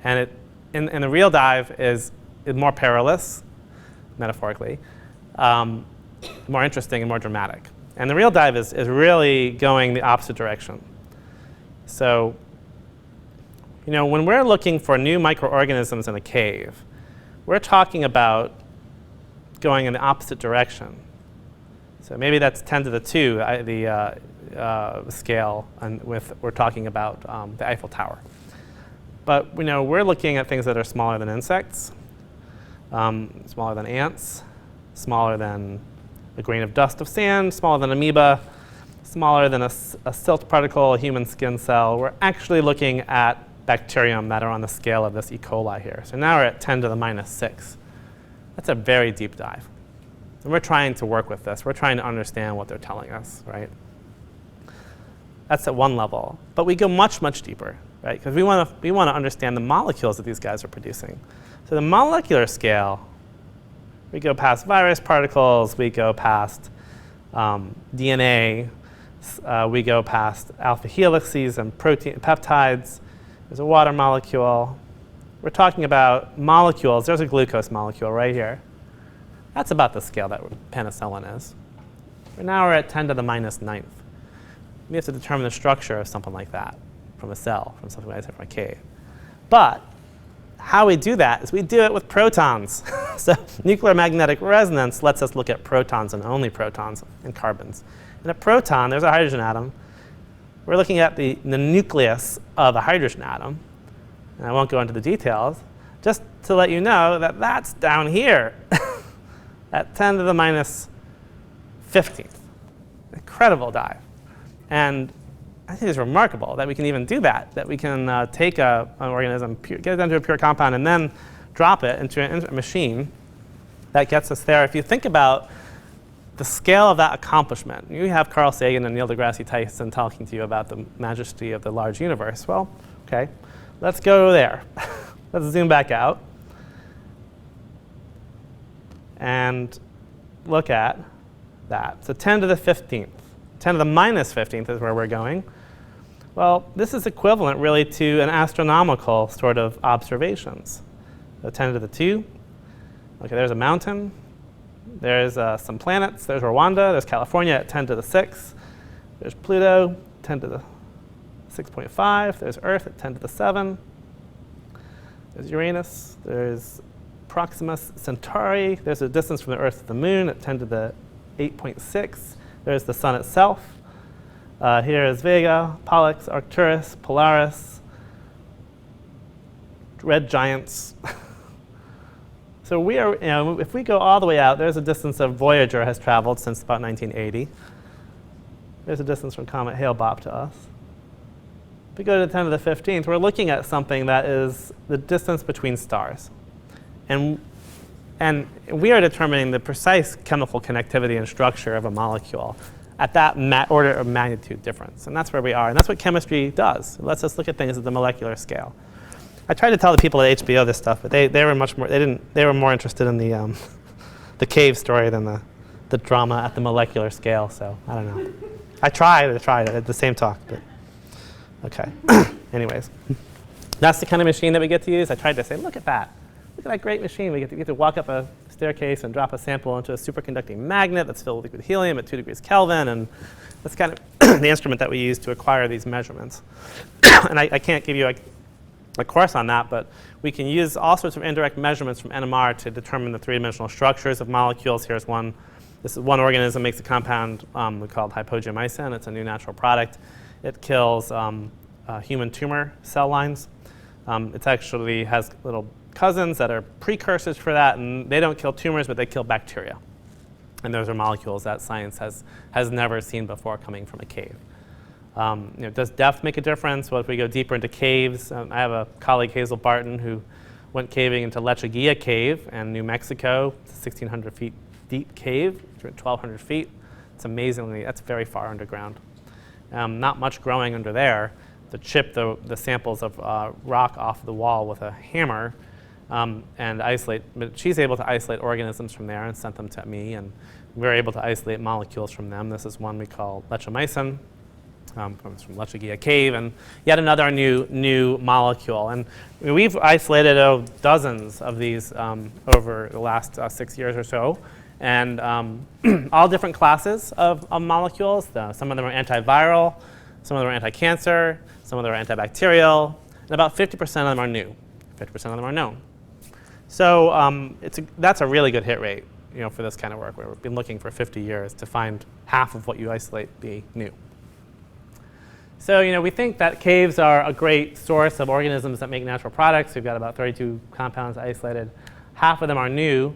And the real dive is more perilous, metaphorically, more interesting and more dramatic. And the real dive is really going the opposite direction. So, when we're looking for new microorganisms in a cave, we're talking about going in the opposite direction. So maybe that's 10 to the 2, the scale, and we're talking about the Eiffel Tower. But we're looking at things that are smaller than insects, smaller than ants, smaller than a grain of dust of sand, smaller than amoeba, smaller than a silt particle, a human skin cell. We're actually looking at bacterium that are on the scale of this E. coli here. So now we're at 10 to the minus 6. That's a very deep dive. And we're trying to work with this. We're trying to understand what they're telling us, right? That's at one level. But we go much, much deeper, right? Because we want to understand the molecules that these guys are producing. So the molecular scale, we go past virus particles, we go past DNA, we go past alpha helices and protein peptides. There's a water molecule. We're talking about molecules. There's a glucose molecule right here. That's about the scale that penicillin is. But now we're at 10 to the minus 9th. We have to determine the structure of something like that from a cell, from something like that from a cave. But how we do that is we do it with protons. So nuclear magnetic resonance lets us look at protons and only protons and carbons. In a proton, there's a hydrogen atom. We're looking at the nucleus of a hydrogen atom. And I won't go into the details, just to let you know that that's down here at 10 to the minus 15th. Incredible dive. And I think it's remarkable that we can even do that, that we can take an organism, get it down to a pure compound, and then drop it into a machine that gets us there. If you think about the scale of that accomplishment, you have Carl Sagan and Neil deGrasse Tyson talking to you about the majesty of the large universe. Well, okay, let's go there. Let's zoom back out and look at that. So 10 to the 15th. 10 to the minus 15th is where we're going. Well, this is equivalent really to an astronomical sort of observations. So 10 to the 2. Okay, there's a mountain. There's some planets. There's Rwanda. There's California at 10 to the 6. There's Pluto, 10 to the 6.5. There's Earth at 10 to the 7. There's Uranus. There's Proxima Centauri. There's a distance from the Earth to the Moon at 10 to the 8.6. There's the Sun itself. Here is Vega, Pollux, Arcturus, Polaris, red giants. So we are, if we go all the way out, there's a distance that Voyager has traveled since about 1980. There's a distance from Comet Hale-Bopp to us. If we go to 10 to the 15th, we're looking at something that is the distance between stars. And we are determining the precise chemical connectivity and structure of a molecule at that order of magnitude difference. And that's where we are. And that's what chemistry does. It lets us look at things at the molecular scale. I tried to tell the people at HBO this stuff, but they were much more, they were more interested in the cave story than the drama at the molecular scale. So I don't know. I tried at the same talk, but okay. Anyways, that's the kind of machine that we get to use. I tried to say, look at that. Look at that great machine. We get to walk up a staircase and drop a sample into a superconducting magnet that's filled with liquid helium at 2 degrees Kelvin. And that's kind of the instrument that we use to acquire these measurements. And I can't give you a course on that, but we can use all sorts of indirect measurements from NMR to determine the three-dimensional structures of molecules. Here's one. This is one organism makes a compound we called hypogean. It's a new natural product. It kills human tumor cell lines. It actually has little cousins that are precursors for that, and they don't kill tumors, but they kill bacteria. And those are molecules that science has never seen before coming from a cave. Does depth make a difference? Well, if we go deeper into caves, I have a colleague, Hazel Barton, who went caving into Lechuguilla Cave in New Mexico. It's a 1,600 feet deep cave, 1,200 feet. It's amazingly, that's very far underground. Not much growing under there. To chip the samples of rock off the wall with a hammer and isolate. But she's able to isolate organisms from there and sent them to me, and we're able to isolate molecules from them. This is one we call lechomycin. Comes from Lechuguilla Cave, and yet another new molecule. And we've isolated dozens of these over the last 6 years or so, and all different classes of molecules. Some of them are antiviral, some of them are anti-cancer, some of them are antibacterial, and about 50% of them are new. 50% of them are known. So that's a really good hit rate, for this kind of work. We've been looking for 50 years to find half of what you isolate be new. So we think that caves are a great source of organisms that make natural products. We've got about 32 compounds isolated. Half of them are new.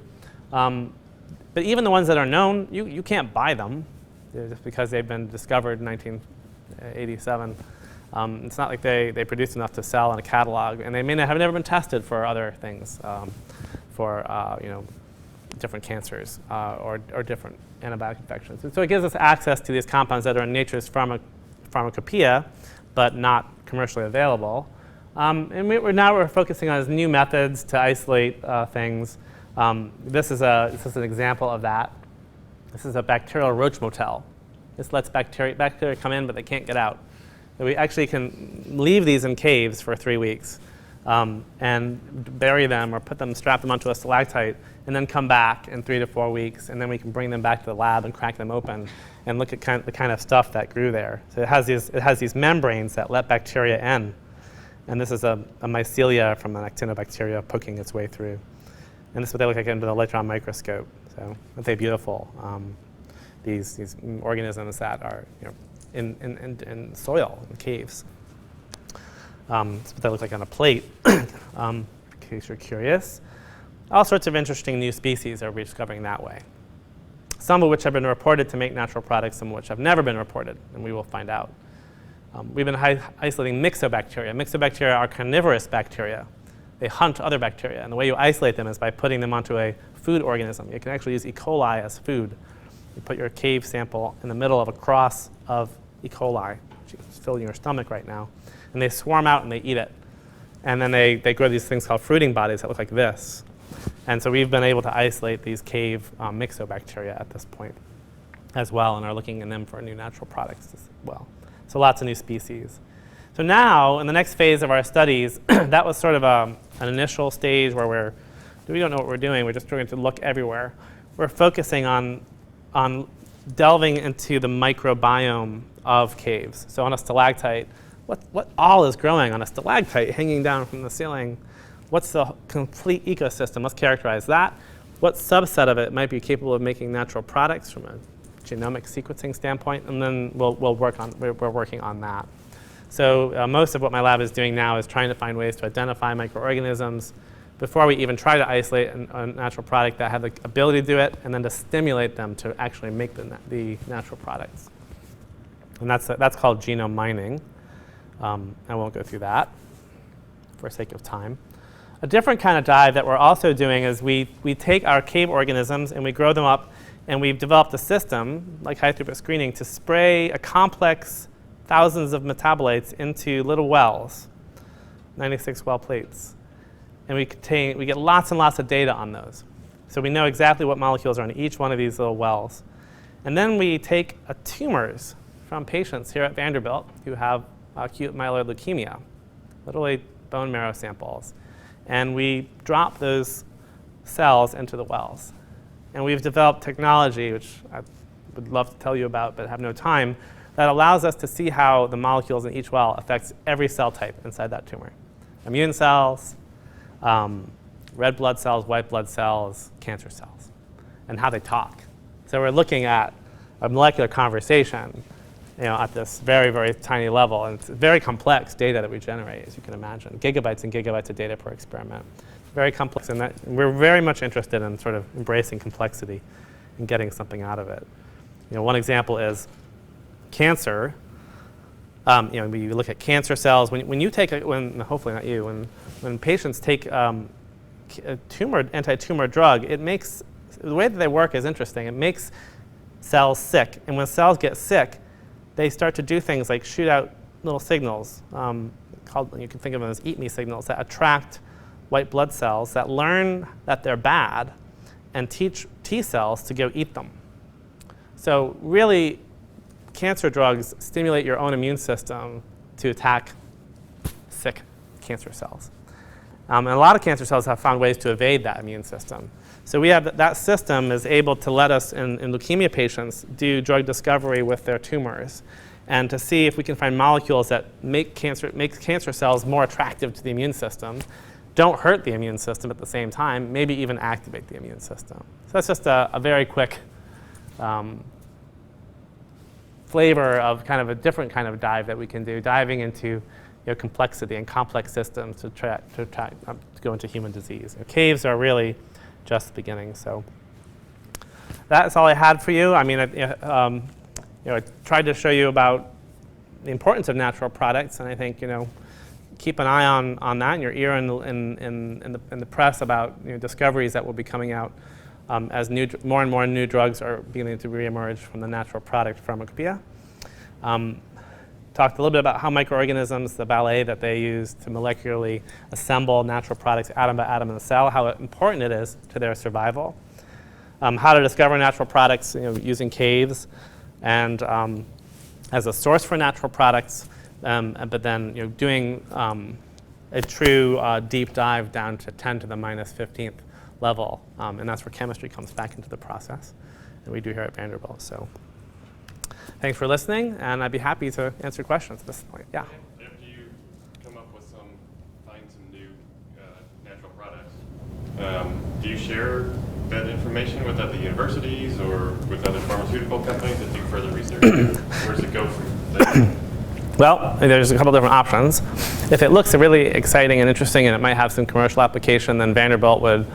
But even the ones that are known, you can't buy them just because they've been discovered in 1987. It's not like they produce enough to sell in a catalog, and they have never been tested for other things, for different cancers or different antibiotic infections. And so it gives us access to these compounds that are in nature's pharmacopoeia, but not commercially available. And we're focusing on new methods to isolate things. This is an example of that. This is a bacterial roach motel. This lets bacteria come in, but they can't get out. So we actually can leave these in caves for 3 weeks and bury them or strap them onto a stalactite, and then come back in 3 to 4 weeks, and then we can bring them back to the lab and crack them open and look at the kind of stuff that grew there. So it has these membranes that let bacteria in, and this is a mycelia from an actinobacteria poking its way through. And this is what they look like under the electron microscope. So aren't they beautiful? These organisms that are in soil, in caves. That's what they look like on a plate, in case you're curious. All sorts of interesting new species are we discovering that way. Some of which have been reported to make natural products, some of which have never been reported, and we will find out. We've been isolating myxobacteria. Myxobacteria are carnivorous bacteria. They hunt other bacteria, and the way you isolate them is by putting them onto a food organism. You can actually use E. coli as food. You put your cave sample in the middle of a cross of E. coli, which is filling your stomach right now, and they swarm out and they eat it. And then they grow these things called fruiting bodies that look like this. And so we've been able to isolate these cave myxobacteria at this point as well, and are looking in them for new natural products as well. So lots of new species. So now, in the next phase of our studies, that was sort of an initial stage where we don't know what we're doing. We're just trying to look everywhere. We're focusing on delving into the microbiome of caves. So on a stalactite, what all is growing on a stalactite hanging down from the ceiling? What's the complete ecosystem? Let's characterize that. What subset of it might be capable of making natural products from a genomic sequencing standpoint? And then we're working on that. So most of what my lab is doing now is trying to find ways to identify microorganisms before we even try to isolate a natural product that have the ability to do it, and then to stimulate them to actually make the natural products. And that's called genome mining. I won't go through that for sake of time. A different kind of dive that we're also doing is we take our cave organisms and we grow them up, and we've developed a system, like high-throughput screening, to spray a complex thousands of metabolites into little wells, 96 well plates. And we get lots and lots of data on those. So we know exactly what molecules are in each one of these little wells. And then we take tumors from patients here at Vanderbilt who have acute myeloid leukemia, literally bone marrow samples. And we drop those cells into the wells. And we've developed technology, which I would love to tell you about but have no time, that allows us to see how the molecules in each well affects every cell type inside that tumor. Immune cells, red blood cells, white blood cells, cancer cells, and how they talk. So we're looking at a molecular conversation, at this very, very tiny level. And it's very complex data that we generate, as you can imagine. Gigabytes and gigabytes of data per experiment. Very complex, and we're very much interested in sort of embracing complexity and getting something out of it. One example is cancer. We look at cancer cells. When you take, hopefully not you, when patients take a anti-tumor drug, the way that they work is interesting. It makes cells sick, and when cells get sick, they start to do things like shoot out little signals, you can think of them as eat me signals, that attract white blood cells that learn that they're bad and teach T cells to go eat them. So really, cancer drugs stimulate your own immune system to attack sick cancer cells. And a lot of cancer cells have found ways to evade that immune system. So we have that system is able to let us, in leukemia patients, do drug discovery with their tumors, and to see if we can find molecules that make cancer cells more attractive to the immune system, don't hurt the immune system at the same time, maybe even activate the immune system. So that's just a very quick flavor of kind of a different kind of dive that we can do, diving into complexity and complex systems to go into human disease. Caves are really just the beginning. So that's all I had for you. I mean, I tried to show you about the importance of natural products, and I think keep an eye on that, and your ear in the press about discoveries that will be coming out as more and more new drugs are beginning to reemerge from the natural product pharmacopoeia. Talked a little bit about how microorganisms, the ballet that they use to molecularly assemble natural products atom by atom in the cell, how important it is to their survival. how to discover natural products, using caves, and as a source for natural products, but then doing a true deep dive down to 10 to the minus 15th level, and that's where chemistry comes back into the process, and we do here at Vanderbilt. So thanks for listening, and I'd be happy to answer questions at this point. Yeah. After you come up with find some new natural products, do you share that information with other universities or with other pharmaceutical companies that do further research? Where does it go from there? Well, there's a couple different options. If it looks really exciting and interesting and it might have some commercial application, then Vanderbilt would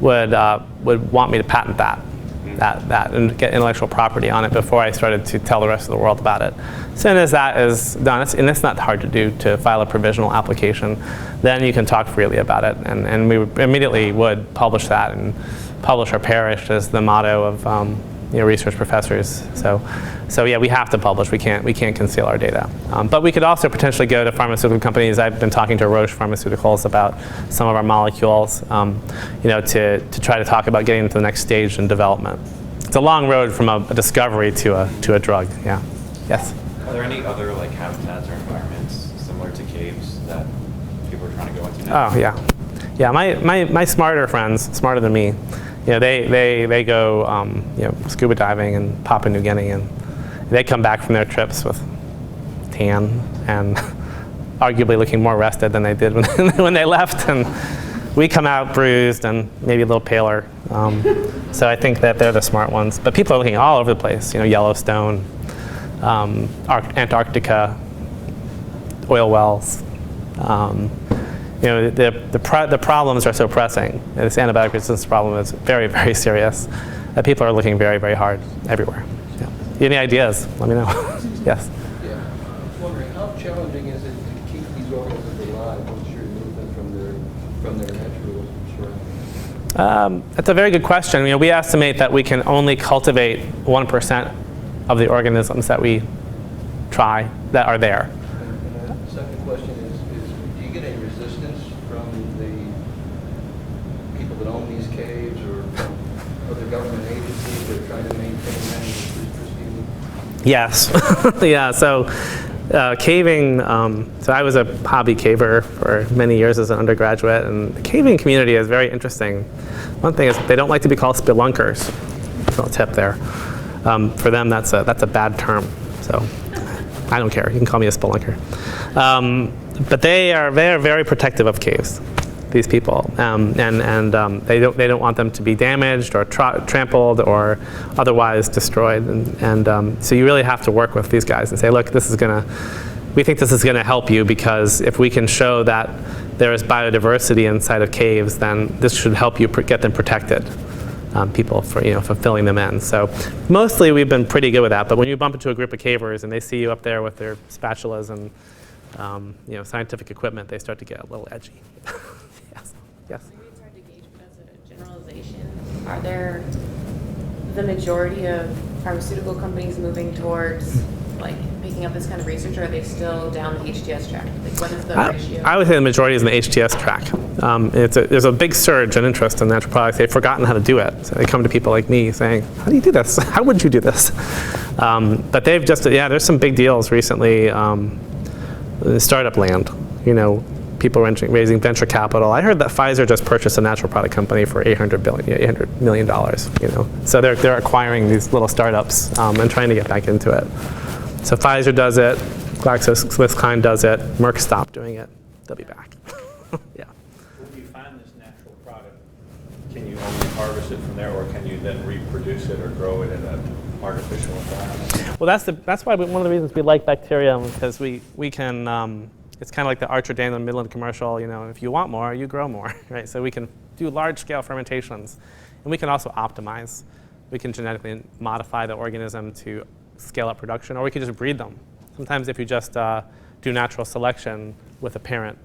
want me to patent that and get intellectual property on it before I started to tell the rest of the world about it. As soon as that is done, and it's not hard to do, to file a provisional application, then you can talk freely about it. And we immediately would publish that and publish or perish is the motto of research professors. So yeah, we have to publish. We can't conceal our data. But we could also potentially go to pharmaceutical companies. I've been talking to Roche Pharmaceuticals about some of our molecules, to try to talk about getting to the next stage in development. It's a long road from a discovery to a drug. Yeah. Yes. Are there any other habitats or environments similar to caves that people are trying to go into now? Oh yeah, yeah. My smarter friends, smarter than me, they go scuba diving in Papua New Guinea, and they come back from their trips with tan and arguably looking more rested than they did when they left, and we come out bruised and maybe a little paler. So I think that they're the smart ones. But people are looking all over the place. Yellowstone, Antarctica, oil wells. The problems are so pressing. This antibiotic resistance problem is very, very serious. That people are looking very, very hard everywhere. Yeah. Any ideas? Let me know. Yes. Yeah. I was wondering, how challenging is it to keep these organisms alive once you remove them from their natural surroundings? That's a very good question. We estimate that we can only cultivate 1% of the organisms that we try that are there. And the second question is do you get any resistance from the people that own these caves or from other government agencies that are trying to maintain that pristine? Yes. Yeah. So caving. So I was a hobby caver for many years as an undergraduate, and the caving community is very interesting. One thing is they don't like to be called spelunkers. A little tip there. For them, that's a bad term. So I don't care. You can call me a spelunker. But they are very protective of caves, these people, and they don't want them to be damaged or trampled or otherwise destroyed. And so you really have to work with these guys and say, look, we think this is gonna help you, because if we can show that there is biodiversity inside of caves, then this should help you get them protected. People for filling them in. So mostly we've been pretty good with that. But when you bump into a group of cavers and they see you up there with their spatulas and scientific equipment, they start to get a little edgy. Yes. Yes. Maybe it's hard to gauge, but as a generalization, are there the majority of pharmaceutical companies moving towards picking up this kind of research, or are they still down the HTS track? What is the ratio? I would say the majority is in the HTS track. There's a big surge in interest in natural products. They've forgotten how to do it. So they come to people like me saying, how do you do this? How would you do this? But they've there's some big deals recently in startup land. People raising venture capital. I heard that Pfizer just purchased a natural product company for $800 million. So they're acquiring these little startups and trying to get back into it. So Pfizer does it, GlaxoSmithKline does it, Merck stopped doing it. They'll be back. Yeah. When you find this natural product, can you only harvest it from there, or can you then reproduce it or grow it in an artificial environment? Well, that's why one of the reasons we like bacteria, because we can. It's kind of like the Archer Daniel Midland commercial. If you want more, you grow more, right? So we can do large-scale fermentations, and we can also optimize. We can genetically modify the organism to scale up production, or we could just breed them. Sometimes if you just do natural selection with a parent,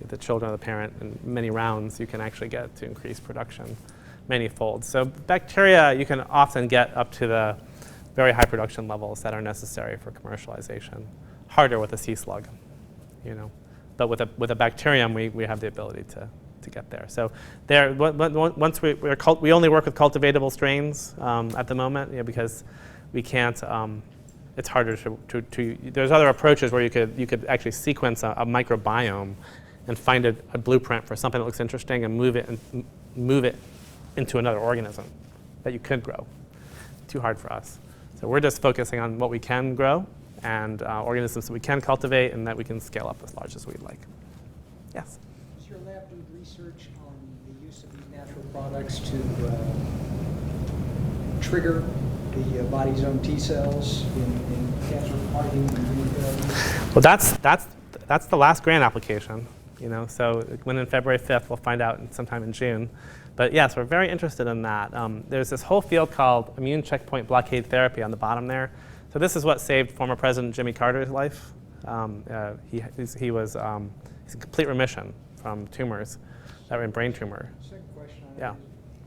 the children of the parent, in many rounds, you can actually get to increase production many-fold. So bacteria, you can often get up to the very high production levels that are necessary for commercialization. Harder with a sea slug, But with a bacterium, we have the ability to get there. So there, once we only work with cultivatable strains at the moment, because we can't. It's harder to. There's other approaches where you could actually sequence a microbiome and find a blueprint for something that looks interesting and move it into another organism that you could grow. Too hard for us. So we're just focusing on what we can grow and organisms that we can cultivate and that we can scale up as large as we'd like. Yes? Does your lab do research on the use of these natural products to trigger the body's own T cells in cancer fighting and immunotherapy? Well, that's the last grant application. So when in February 5th, we'll find out sometime in June. But yes, we're very interested in that. There's this whole field called immune checkpoint blockade therapy on the bottom there. So this is what saved former President Jimmy Carter's life. He's in complete remission from tumors that were in brain tumor. Second question on Yeah.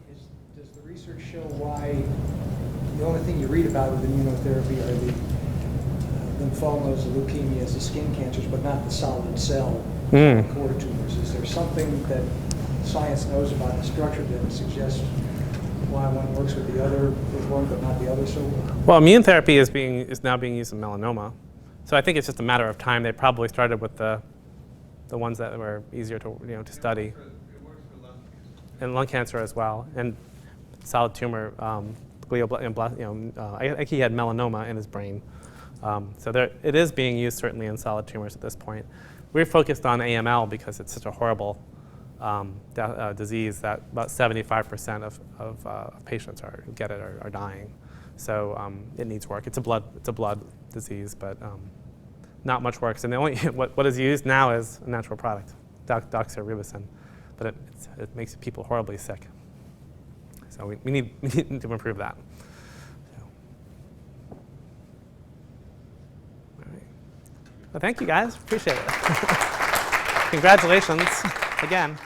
that is, does the research show why the only thing you read about with immunotherapy are the lymphomas, the leukemias, the skin cancers, but not the solid cell core tumors? Is there something that science knows about the structure that suggests why one works with the other with one but not the other so well? Well, immune therapy is now being used in melanoma. So I think it's just a matter of time. They probably started with the ones that were easier to study. It works for lung cancer. And lung cancer as well, and solid tumor, I think he had melanoma in his brain. So it is being used certainly in solid tumors at this point. We're focused on AML because it's such a horrible disease that about 75% of patients who get it are dying. So it needs work. It's a blood disease, but not much works. And the only what is used now is a natural product, doxorubicin, but it makes people horribly sick. So we need to improve that. So. All right. Well, thank you guys. Appreciate it. Congratulations again.